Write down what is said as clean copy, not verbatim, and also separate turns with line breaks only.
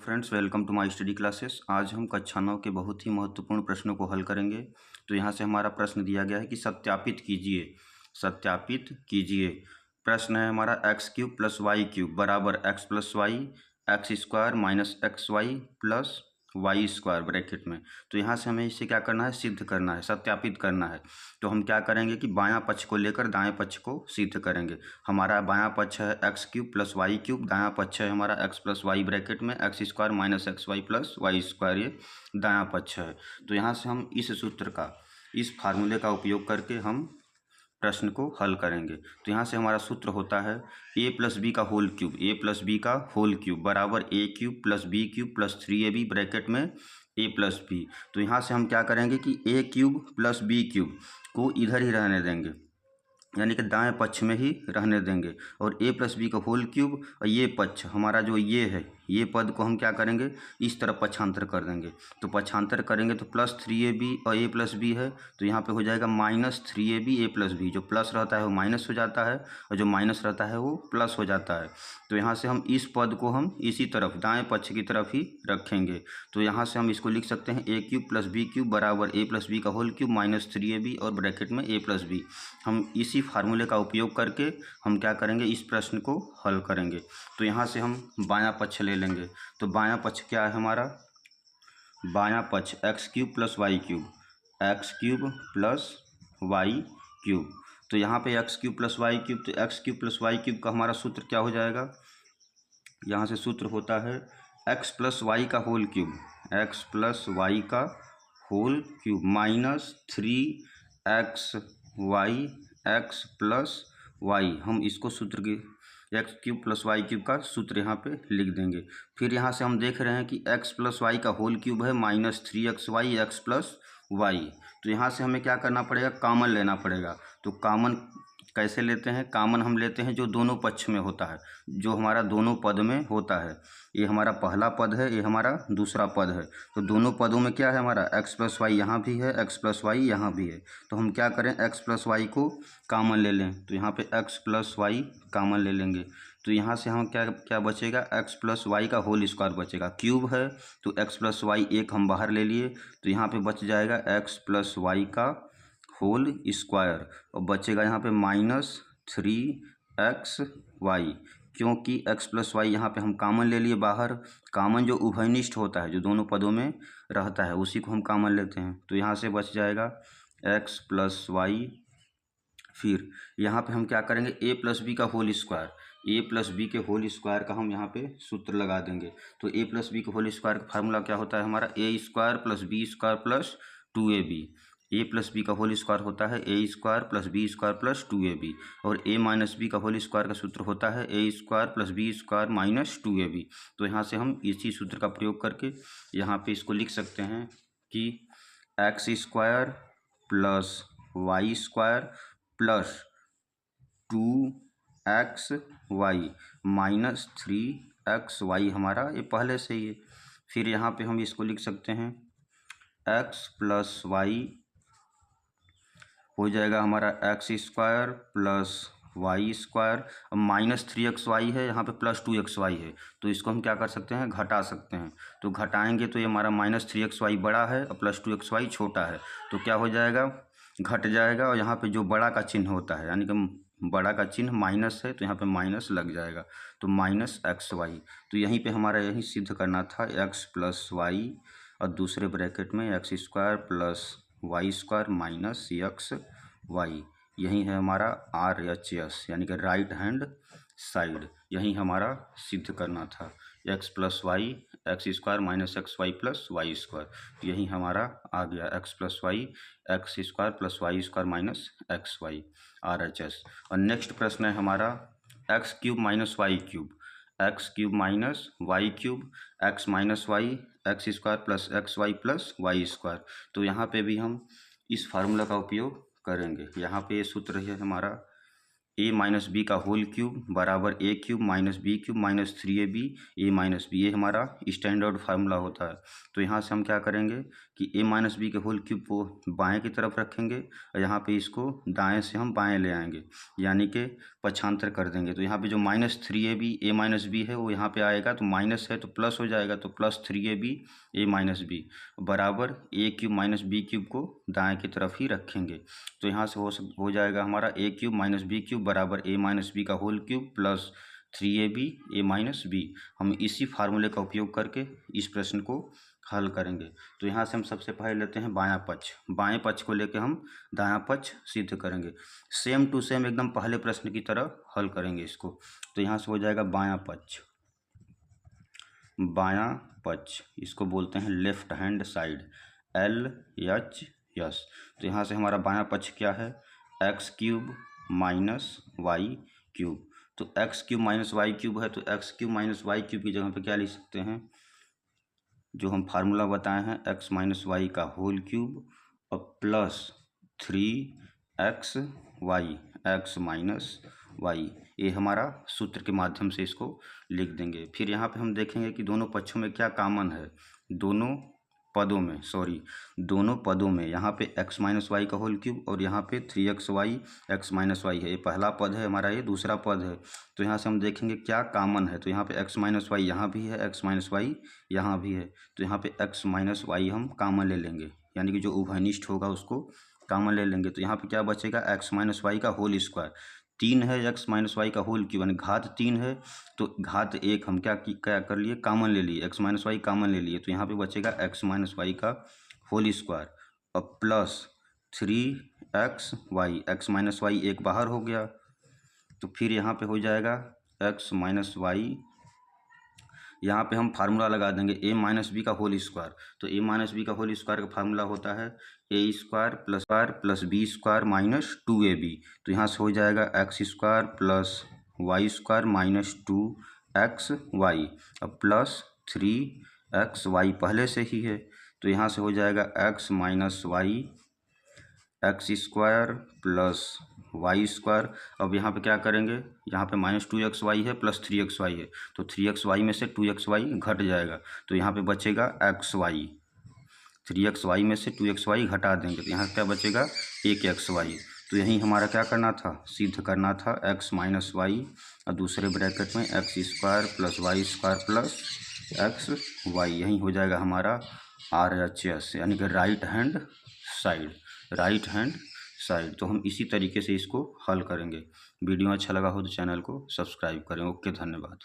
Friends, welcome to my study classes. आज हम कक्षा 9 के बहुत ही महत्वपूर्ण प्रश्नों को हल करेंगे। तो यहाँ से हमारा प्रश्न दिया गया है कि सत्यापित कीजिए। प्रश्न है हमारा x cube plus Y cube बराबर x plus Y x square minus x Y plus Y square bracket में। तो यहाँ से हमें इसे क्या करना है, सिद्ध करना है, सत्यापित करना है। तो हम क्या करेंगे कि बायां पक्ष को लेकर दाएं पक्ष को सिद्ध करेंगे। हमारा बायां पक्ष है x cube plus Y cube, दायां पक्ष है हमारा एक्स प्लस वाई ब्रैकेट में X square minus x Y plus Y square, ये दायां पक्ष है। तो यहाँ से हम इस सूत्र का, इस फार्मूले का उपयोग करके हम प्रश्न को हल करेंगे। तो यहाँ से हमारा सूत्र होता है ए प्लस बी का होल क्यूब बराबर a cube plus b cube plus 3ab bracket में ए प्लस बी। तो यहाँ से हम क्या करेंगे कि ए क्यूब प्लस बी क्यूब को इधर ही रहने देंगे, यानी कि दाएं पक्ष में ही रहने देंगे, और ए प्लस बी का होल क्यूब और ये पक्ष हमारा जो ये है, ये पद को हम क्या करेंगे, इस तरफ पक्षांतर कर देंगे। तो पक्षांतर करेंगे तो प्लस 3ab और ए प्लस बी है, तो यहाँ पे हो जाएगा माइनस 3ab ए प्लस बी। जो प्लस रहता है वो माइनस हो जाता है और जो माइनस रहता है वो प्लस हो जाता है। तो यहाँ से हम इस पद को हम इसी तरफ दाएँ पक्ष की तरफ ही रखेंगे। तो यहाँ से हम इसको लिख सकते हैं ए क्यूब प्लस बी क्यूब बराबर ए प्लस बी का होल क्यूब माइनस 3ab और ब्रैकेट में ए प्लस बी। हम इसी फार्मूले का उपयोग करके हम क्या करेंगे, इस प्रश्न को हल करेंगे। तो यहाँ से हम बायां पक्ष ले लेंगे। तो बायां पक्ष क्या है हमारा, बायां पक्ष x cube plus Y cube. तो यहाँ पे x cube plus Y cube, तो x cube plus Y cube का हमारा सूत्र क्या हो जाएगा, यहाँ से सूत्र होता है एक्स प्लस वाई का whole cube minus 3xy X plus Y. हम इसको सूत्र की X cube plus Y cube का सूत्र यहाँ पे लिख देंगे। फिर यहाँ से हम देख रहे हैं कि एक्स प्लस वाई का होल क्यूब है minus 3xy X plus Y. तो यहाँ से हमें क्या करना पड़ेगा, कॉमन लेना पड़ेगा। तो कॉमन कैसे लेते हैं, कॉमन हम लेते हैं जो दोनों पक्ष में होता है, जो हमारा दोनों पद में होता है। ये हमारा पहला पद है, ये हमारा दूसरा पद है। तो दोनों पदों में क्या है हमारा, एक्स प्लस वाई यहाँ भी है, एक्स प्लस वाई यहाँ भी है। तो हम क्या करें, एक्स प्लस वाई को कॉमन ले लें। तो यहाँ पे एक्स प्लस वाई कॉमन ले लेंगे। तो यहाँ से हम क्या बचेगा, एक्स प्लस वाई का होल स्क्वायर बचेगा। क्यूब है तो एक्स प्लस वाई एक हम बाहर ले लिए, तो यहाँ पे बच जाएगा एक्स प्लस वाई का होल स्क्वायर, और बचेगा यहाँ पे माइनस 3xy। क्योंकि x प्लस वाई यहाँ पे हम कॉमन ले लिए बाहर। कॉमन जो उभयनिष्ठ होता है, जो दोनों पदों में रहता है, उसी को हम कॉमन लेते हैं। तो यहाँ से बच जाएगा x प्लस वाई। फिर यहाँ पे हम क्या करेंगे, ए प्लस बी का whole square, a plus b के होल स्क्वायर का हम यहाँ पे सूत्र लगा देंगे। तो ए प्लस बी के होल स्क्वायर का फार्मूला क्या होता है हमारा, a square plus B square plus 2ab। A plus b का होल स्क्वायर होता है a square plus B square plus 2ab, और ए माइनस बी का होल स्क्वायर का सूत्र होता है a square plus B square minus 2ab। तो यहाँ से हम इसी सूत्र का प्रयोग करके यहाँ पे इसको लिख सकते हैं कि X square plus Y square plus 2xy minus 3xy हमारा ये पहले से ही है। फिर यहाँ पे हम इसको लिख सकते हैं एक्स प्लस वाई हो जाएगा हमारा X square plus Y square, minus 3xy है, यहाँ पे प्लस 2xy है। तो इसको हम क्या कर सकते हैं, घटा सकते हैं। तो घटाएंगे तो ये हमारा माइनस 3xy बड़ा है और प्लस 2xy छोटा है। तो क्या हो जाएगा, घट जाएगा, और यहाँ पे जो बड़ा का चिन्ह होता है, यानी कि बड़ा का चिन्ह माइनस है, तो यहाँ पे माइनस लग जाएगा। तो माइनस XY। तो यहीं पे हमारा यही सिद्ध करना था, एक्स प्लस वाई और दूसरे ब्रैकेट में X square plus Y square minus XY। यही है हमारा RHS, यानी कि राइट हैंड साइड। यही हमारा सिद्ध करना था, X plus Y x square minus XY plus Y square. यही हमारा आ गया, X plus Y x square plus Y square minus XY RHS। और नेक्स्ट प्रश्न है हमारा x cube minus Y cube, X cube minus Y cube X minus Y x square plus XY plus Y square. तो यहाँ पे भी हम इस फार्मूला का उपयोग करेंगे। यहाँ पे ये सूत्र है हमारा ए माइनस बी का होल क्यूब बराबर a cube minus b cube minus 3ab a minus b, ये हमारा स्टैंडर्ड फार्मूला होता है। तो यहाँ से हम क्या करेंगे कि ए माइनस बी के होल क्यूब को बाएं की तरफ रखेंगे और यहाँ पे इसको दाएं से हम बाएं ले आएंगे, यानी कि पक्षांतर कर देंगे। तो यहाँ पे जो minus 3ab a minus B है वो यहाँ पे आएगा, तो माइनस है तो प्लस हो जाएगा, तो plus 3ab a minus B बराबर a cube minus b cube को दाएँ की तरफ ही रखेंगे। तो यहाँ से हो जाएगा हमारा ए क्यूब माइनस बी क्यूब बराबर ए माइनस बी का whole cube plus 3ab a minus B. हम इसी फार्मूले का उपयोग करके इस प्रश्न को हल करेंगे। तो यहाँ से हम सबसे पहले लेते हैं बायां पक्ष, बाएं पक्ष को लेके हम दायां पक्ष सिद्ध करेंगे। सेम टू सेम एकदम पहले प्रश्न की तरह हल करेंगे इसको। तो यहाँ से हो जाएगा बायां पक्ष, बायां पक्ष इसको बोलते हैं लेफ्ट हैंड साइड, LHS। तो यहाँ से हमारा बायां पक्ष क्या है, x cube minus Y cube. तो x cube minus Y cube है, तो x cube minus Y cube की जगह पे क्या लिख सकते हैं, जो हम फार्मूला बताए हैं एक्स माइनस वाई का होल क्यूब और plus 3x Y, X minus Y, ये हमारा सूत्र के माध्यम से इसको लिख देंगे। फिर यहाँ पे हम देखेंगे कि दोनों पक्षों में क्या कॉमन है, दोनों पदों में यहाँ पे x माइनस वाई का होल क्यूब और यहाँ पे 3x Y X minus Y है, ये पहला पद है हमारा, ये दूसरा पद है। तो यहाँ से हम देखेंगे क्या कॉमन है, तो यहाँ पे x माइनस वाई यहाँ भी है, x माइनस वाई यहाँ भी है, तो यहाँ पे x माइनस वाई हम कॉमन ले लेंगे, यानी कि जो उभयनिष्ठ होगा उसको कॉमन ले लेंगे। तो यहाँ पे क्या बचेगा, x माइनस वाई का होल स्क्वायर, 3 है एक्स माइनस वाई का होल क्यूब यानी घात 3 है, तो घात 1 हम क्या कर लिए, कॉमन ले लिए, एक्स माइनस वाई कॉमन ले लिए। तो यहाँ पे बचेगा एक्स माइनस वाई का होल स्क्वायर और plus 3x Y, X minus Y एक बाहर हो गया, तो फिर यहाँ पे हो जाएगा एक्स माइनस वाई, यहाँ पे हम फार्मूला लगा देंगे ए माइनस बी का होल स्क्वायर। तो ए माइनस बी का होल स्क्वायर का फार्मूला होता है a square plus B square minus 2ab। तो यहाँ से हो जाएगा x square plus Y square minus 2x y और प्लस 3x वाई पहले से ही है। तो यहाँ से हो जाएगा x minus Y x square plus Y square. अब यहाँ पे क्या करेंगे, यहाँ पे माइनस 2x वाई है प्लस 3x वाई है, तो 3x वाई में से 2x वाई घट जाएगा, तो यहाँ पे बचेगा x वाई, 3x वाई में से 2x वाई घटा देंगे, तो यहाँ क्या बचेगा 1x वाई। तो यही हमारा क्या करना था, सिद्ध करना था x माइनस वाई और दूसरे ब्रैकेट में X square plus Y square plus X Y, यही हो जाएगा हमारा RHS यानी कि राइट हैंड साइड। तो हम इसी तरीके से इसको हल करेंगे। वीडियो अच्छा लगा हो तो चैनल को सब्सक्राइब करें। ओके, धन्यवाद।